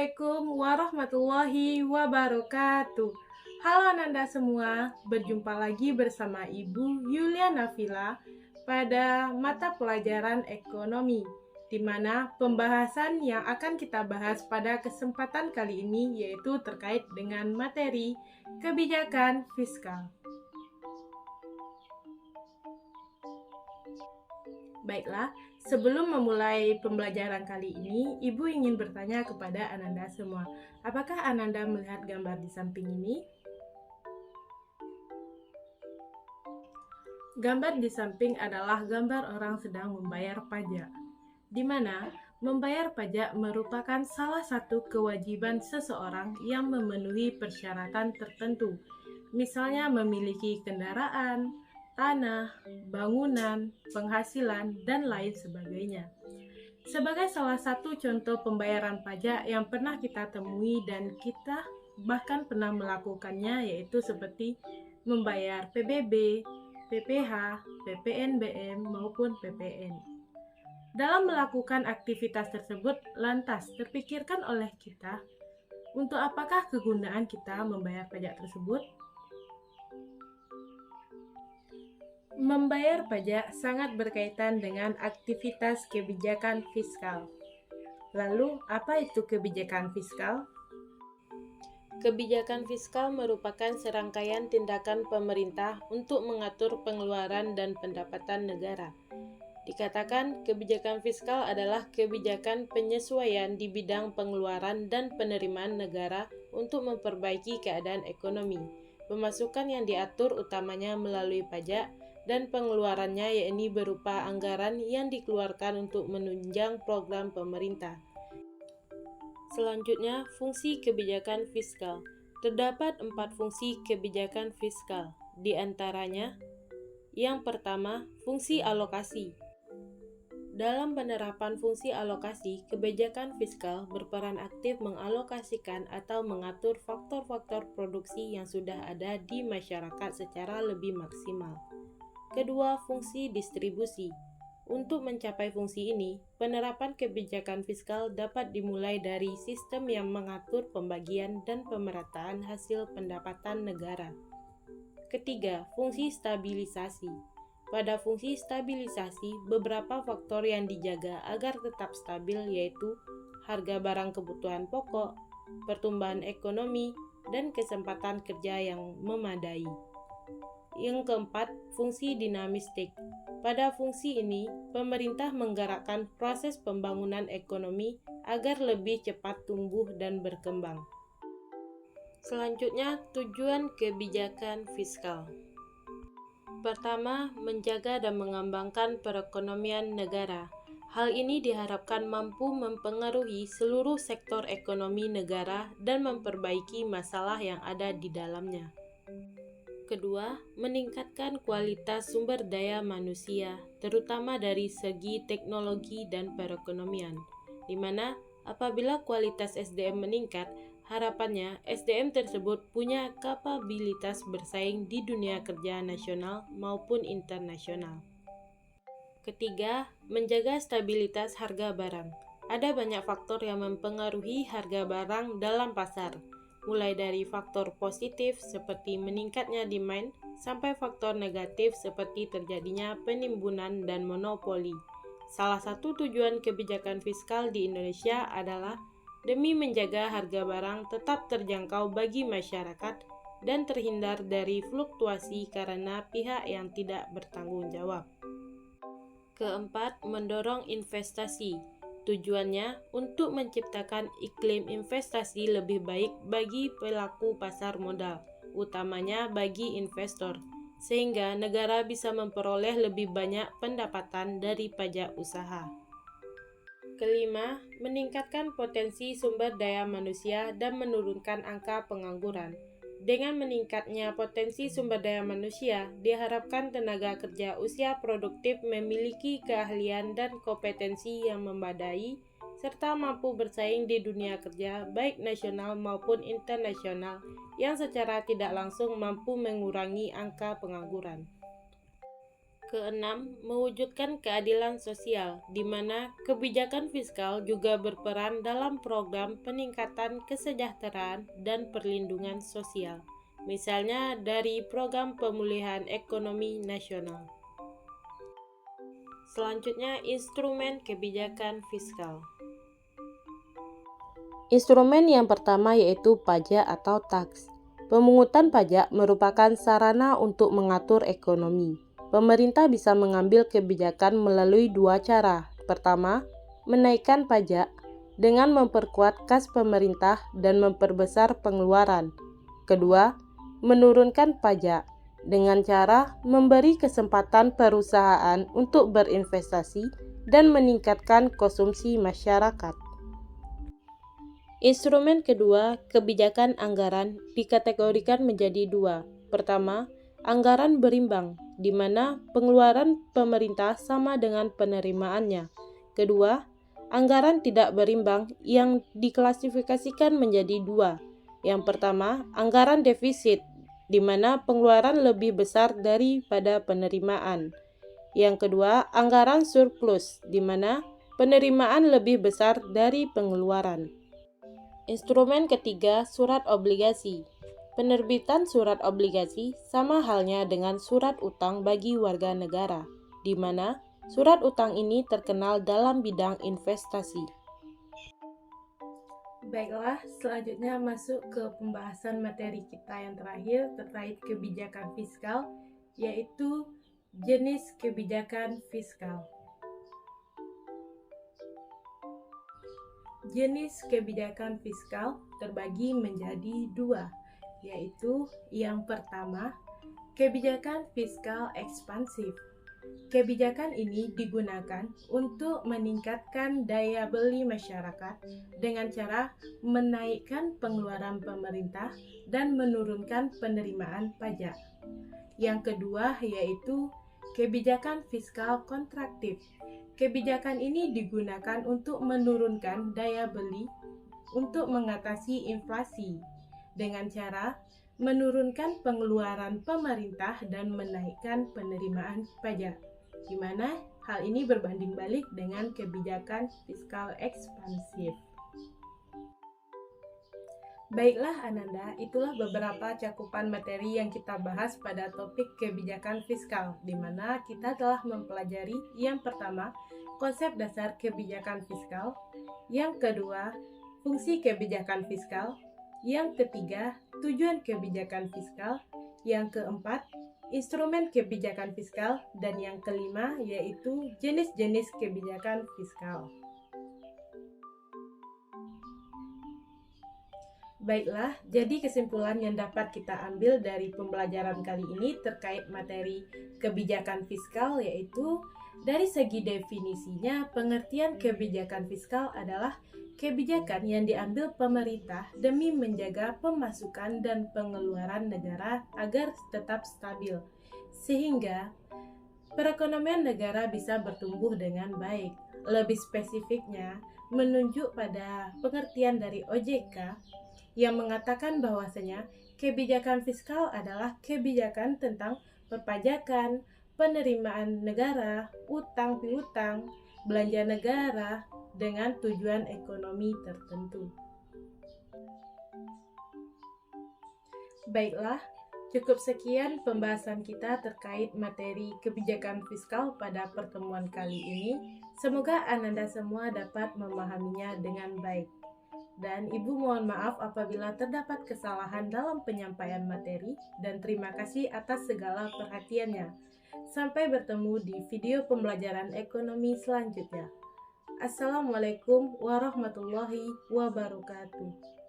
Assalamualaikum warahmatullahi wabarakatuh. Halo Ananda semua, berjumpa lagi bersama Ibu Yulia Nafila pada mata pelajaran ekonomi, di mana pembahasan yang akan kita bahas pada kesempatan kali ini yaitu terkait dengan materi kebijakan fiskal. Baiklah, sebelum memulai pembelajaran kali ini, Ibu ingin bertanya kepada Ananda semua. Apakah Ananda melihat gambar di samping ini? Gambar di samping adalah gambar orang sedang membayar pajak, di mana membayar pajak merupakan salah satu kewajiban seseorang yang memenuhi persyaratan tertentu, misalnya memiliki kendaraan, tanah, bangunan, penghasilan, dan lain sebagainya. Sebagai salah satu contoh pembayaran pajak yang pernah kita temui dan kita bahkan pernah melakukannya yaitu seperti membayar PBB, PPH, PPNBM, maupun PPN. Dalam melakukan aktivitas tersebut, lantas terpikirkan oleh kita, untuk apakah kegunaan kita membayar pajak tersebut? Membayar pajak sangat berkaitan dengan aktivitas kebijakan fiskal. Lalu, apa itu kebijakan fiskal? Kebijakan fiskal merupakan serangkaian tindakan pemerintah untuk mengatur pengeluaran dan pendapatan negara. Dikatakan kebijakan fiskal adalah kebijakan penyesuaian di bidang pengeluaran dan penerimaan negara untuk memperbaiki keadaan ekonomi. Pemasukan yang diatur utamanya melalui pajak dan pengeluarannya yakni berupa anggaran yang dikeluarkan untuk menunjang program pemerintah. Selanjutnya, fungsi kebijakan fiskal. Terdapat 4 fungsi kebijakan fiskal, di antaranya yang pertama, fungsi alokasi. Dalam penerapan fungsi alokasi, kebijakan fiskal berperan aktif mengalokasikan atau mengatur faktor-faktor produksi yang sudah ada di masyarakat secara lebih maksimal. Kedua, fungsi distribusi. Untuk mencapai fungsi ini, penerapan kebijakan fiskal dapat dimulai dari sistem yang mengatur pembagian dan pemerataan hasil pendapatan negara. Ketiga, fungsi stabilisasi. Pada fungsi stabilisasi, beberapa faktor yang dijaga agar tetap stabil yaitu harga barang kebutuhan pokok, pertumbuhan ekonomi, dan kesempatan kerja yang memadai. Yang keempat, fungsi dinamistik. Pada fungsi ini, pemerintah menggerakkan proses pembangunan ekonomi agar lebih cepat tumbuh dan berkembang. Selanjutnya, tujuan kebijakan fiskal. Pertama, menjaga dan mengembangkan perekonomian negara. Hal ini diharapkan mampu mempengaruhi seluruh sektor ekonomi negara dan memperbaiki masalah yang ada di dalamnya. Kedua, meningkatkan kualitas sumber daya manusia, terutama dari segi teknologi dan perekonomian, di mana apabila kualitas SDM meningkat, harapannya SDM tersebut punya kapabilitas bersaing di dunia kerja nasional maupun internasional. Ketiga, menjaga stabilitas harga barang. Ada banyak faktor yang mempengaruhi harga barang dalam pasar, mulai dari faktor positif seperti meningkatnya demand sampai faktor negatif seperti terjadinya penimbunan dan monopoli. Salah satu tujuan kebijakan fiskal di Indonesia adalah demi menjaga harga barang tetap terjangkau bagi masyarakat dan terhindar dari fluktuasi karena pihak yang tidak bertanggung jawab. Keempat, mendorong investasi. Tujuannya untuk menciptakan iklim investasi lebih baik bagi pelaku pasar modal, utamanya bagi investor, sehingga negara bisa memperoleh lebih banyak pendapatan dari pajak usaha. Kelima, meningkatkan potensi sumber daya manusia dan menurunkan angka pengangguran. Dengan meningkatnya potensi sumber daya manusia, diharapkan tenaga kerja usia produktif memiliki keahlian dan kompetensi yang memadai, serta mampu bersaing di dunia kerja baik nasional maupun internasional yang secara tidak langsung mampu mengurangi angka pengangguran. Keenam, mewujudkan keadilan sosial, di mana kebijakan fiskal juga berperan dalam program peningkatan kesejahteraan dan perlindungan sosial, misalnya dari program pemulihan ekonomi nasional. Selanjutnya, instrumen kebijakan fiskal. Instrumen yang pertama yaitu pajak atau tax. Pemungutan pajak merupakan sarana untuk mengatur ekonomi. Pemerintah bisa mengambil kebijakan melalui dua cara. Pertama, menaikkan pajak dengan memperkuat kas pemerintah dan memperbesar pengeluaran. Kedua, menurunkan pajak dengan cara memberi kesempatan perusahaan untuk berinvestasi dan meningkatkan konsumsi masyarakat. Instrumen kedua, kebijakan anggaran, dikategorikan menjadi dua. Pertama, anggaran berimbang, di mana pengeluaran pemerintah sama dengan penerimaannya. Kedua, anggaran tidak berimbang yang diklasifikasikan menjadi dua. Yang pertama, anggaran defisit, di mana pengeluaran lebih besar daripada penerimaan. Yang kedua, anggaran surplus, di mana penerimaan lebih besar dari pengeluaran. Instrumen ketiga, surat obligasi. Penerbitan surat obligasi sama halnya dengan surat utang bagi warga negara, di mana surat utang ini terkenal dalam bidang investasi. Baiklah, selanjutnya masuk ke pembahasan materi kita yang terakhir terkait kebijakan fiskal, yaitu jenis kebijakan fiskal. Jenis kebijakan fiskal terbagi menjadi dua, yaitu yang pertama, kebijakan fiskal ekspansif. Kebijakan ini digunakan untuk meningkatkan daya beli masyarakat dengan cara menaikkan pengeluaran pemerintah dan menurunkan penerimaan pajak. Yang kedua yaitu kebijakan fiskal kontraktif. Kebijakan ini digunakan untuk menurunkan daya beli untuk mengatasi inflasi dengan cara menurunkan pengeluaran pemerintah dan menaikkan penerimaan pajak, di mana hal ini berbanding balik dengan kebijakan fiskal ekspansif. Baiklah Ananda, itulah beberapa cakupan materi yang kita bahas pada topik kebijakan fiskal, di mana kita telah mempelajari yang pertama, konsep dasar kebijakan fiskal, yang kedua, fungsi kebijakan fiskal, yang ketiga, tujuan kebijakan fiskal, yang keempat, instrumen kebijakan fiskal, dan yang kelima yaitu jenis-jenis kebijakan fiskal. Baiklah, jadi kesimpulan yang dapat kita ambil dari pembelajaran kali ini terkait materi kebijakan fiskal yaitu dari segi definisinya, pengertian kebijakan fiskal adalah kebijakan yang diambil pemerintah demi menjaga pemasukan dan pengeluaran negara agar tetap stabil, sehingga perekonomian negara bisa bertumbuh dengan baik. Lebih spesifiknya, menunjuk pada pengertian dari OJK yang mengatakan bahwasanya kebijakan fiskal adalah kebijakan tentang perpajakan, penerimaan negara, utang piutang, belanja negara dengan tujuan ekonomi tertentu. Baiklah, cukup sekian pembahasan kita terkait materi kebijakan fiskal pada pertemuan kali ini. Semoga Ananda semua dapat memahaminya dengan baik. Dan Ibu mohon maaf apabila terdapat kesalahan dalam penyampaian materi dan terima kasih atas segala perhatiannya. Sampai bertemu di video pembelajaran ekonomi selanjutnya. Assalamualaikum warahmatullahi wabarakatuh.